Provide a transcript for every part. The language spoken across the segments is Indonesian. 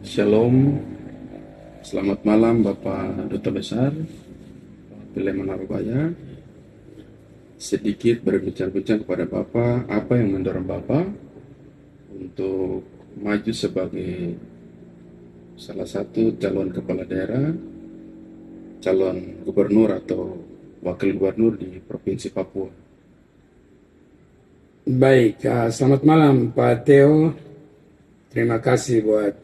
Shalom, selamat malam Bapak Duta Besar Pile Manarobaya. Sedikit berbincang-bincang kepada Bapak, apa yang mendorong Bapak untuk maju sebagai salah satu calon kepala daerah, calon gubernur atau wakil gubernur di Provinsi Papua. Baik, selamat malam Pak Theo. Terima kasih buat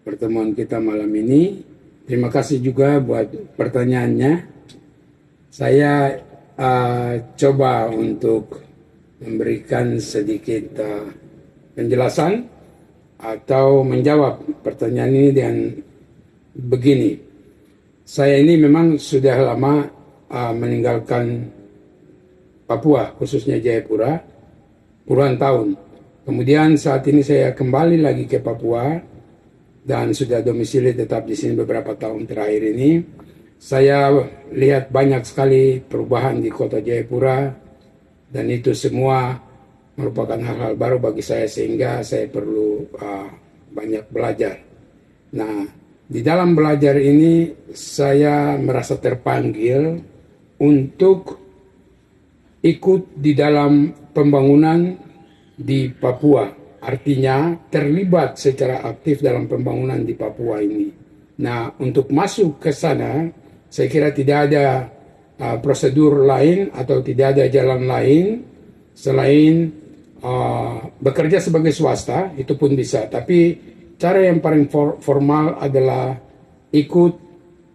pertemuan kita malam ini. Terima kasih juga buat pertanyaannya. Saya coba untuk memberikan sedikit penjelasan atau menjawab pertanyaan ini dengan begini. Saya ini memang sudah lama meninggalkan Papua, khususnya Jayapura, puluhan tahun. Kemudian saat ini saya kembali lagi ke Papua dan sudah domisili tetap di sini beberapa tahun terakhir ini. Saya lihat banyak sekali perubahan di kota Jayapura dan itu semua merupakan hal-hal baru bagi saya sehingga saya perlu banyak belajar. Nah, di dalam belajar ini saya merasa terpanggil untuk ikut di dalam pembangunan di Papua, artinya terlibat secara aktif dalam pembangunan di Papua ini. Nah, untuk masuk ke sana, saya kira tidak ada prosedur lain atau tidak ada jalan lain selain bekerja sebagai swasta, itu pun bisa. Tapi cara yang paling formal adalah ikut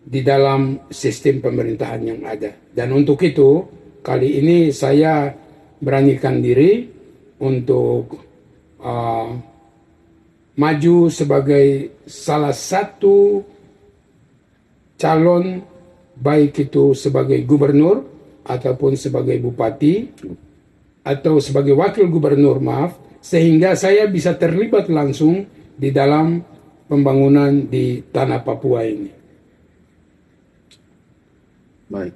di dalam sistem pemerintahan yang ada. Dan untuk itu, kali ini saya beranikan diri untuk maju sebagai salah satu calon, baik itu sebagai gubernur ataupun sebagai bupati atau sebagai wakil gubernur, sehingga saya bisa terlibat langsung di dalam pembangunan di tanah Papua ini. Baik,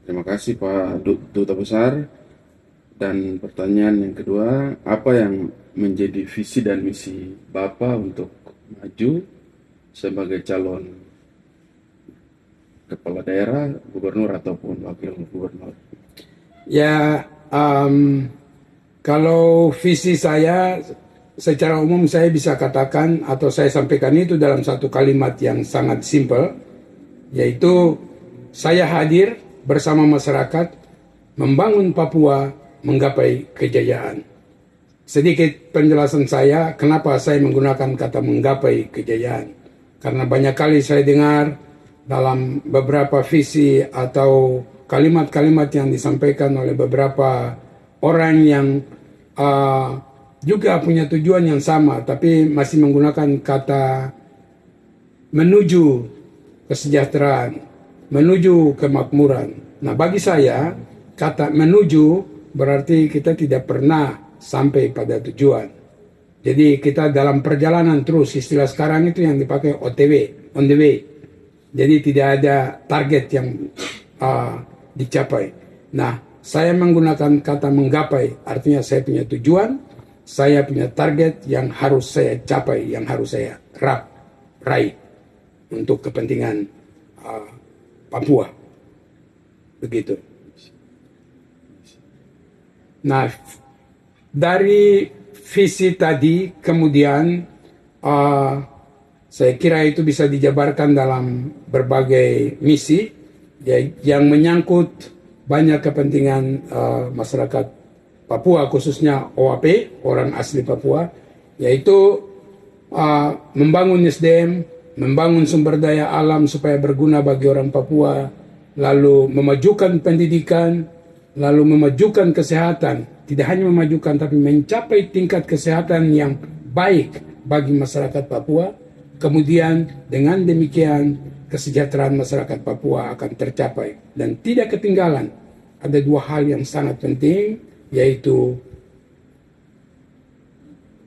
terima kasih Pak Duta Besar. Dan pertanyaan yang kedua, apa yang menjadi visi dan misi Bapak untuk maju sebagai calon kepala daerah, gubernur ataupun wakil gubernur? Ya, kalau visi saya secara umum saya bisa katakan atau saya sampaikan itu dalam satu kalimat yang sangat simpel, yaitu saya hadir bersama masyarakat membangun Papua menggapai kejayaan. Sedikit penjelasan saya kenapa saya menggunakan kata menggapai kejayaan. Karena banyak kali saya dengar dalam beberapa visi atau kalimat-kalimat yang disampaikan oleh beberapa orang yang juga punya tujuan yang sama, tapi masih menggunakan kata menuju kesejahteraan, menuju kemakmuran. Nah, bagi saya kata menuju berarti kita tidak pernah sampai pada tujuan. Jadi kita dalam perjalanan terus, istilah sekarang itu yang dipakai OTW, on the way. Jadi tidak ada target yang dicapai. Nah, saya menggunakan kata menggapai, artinya saya punya tujuan, saya punya target yang harus saya capai, yang harus saya raih untuk kepentingan Papua. Begitu. Nah, dari visi tadi kemudian saya kira itu bisa dijabarkan dalam berbagai misi yang menyangkut banyak kepentingan masyarakat Papua, khususnya OAP, orang asli Papua, yaitu membangun SDM, membangun sumber daya alam supaya berguna bagi orang Papua, lalu memajukan pendidikan, lalu memajukan kesehatan, tidak hanya memajukan tapi mencapai tingkat kesehatan yang baik bagi masyarakat Papua. Kemudian dengan demikian kesejahteraan masyarakat Papua akan tercapai. Dan tidak ketinggalan, ada dua hal yang sangat penting, yaitu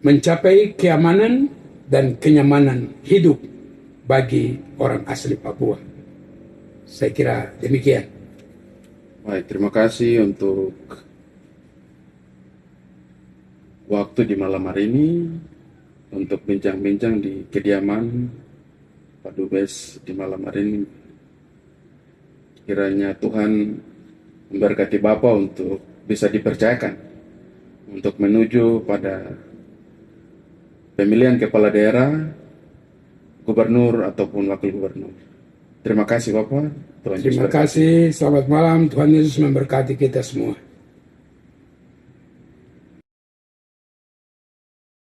mencapai keamanan dan kenyamanan hidup bagi orang asli Papua. Saya kira demikian. Baik, terima kasih untuk waktu di malam hari ini untuk bincang-bincang di kediaman Pak Dubes di malam hari ini. Kiranya Tuhan memberkati Bapak untuk bisa dipercayakan untuk menuju pada pemilihan kepala daerah, gubernur ataupun wakil gubernur. Terima kasih Bapak. Tuhan Yesus Terima berkati. kasih, selamat malam, Tuhan Yesus memberkati kita semua.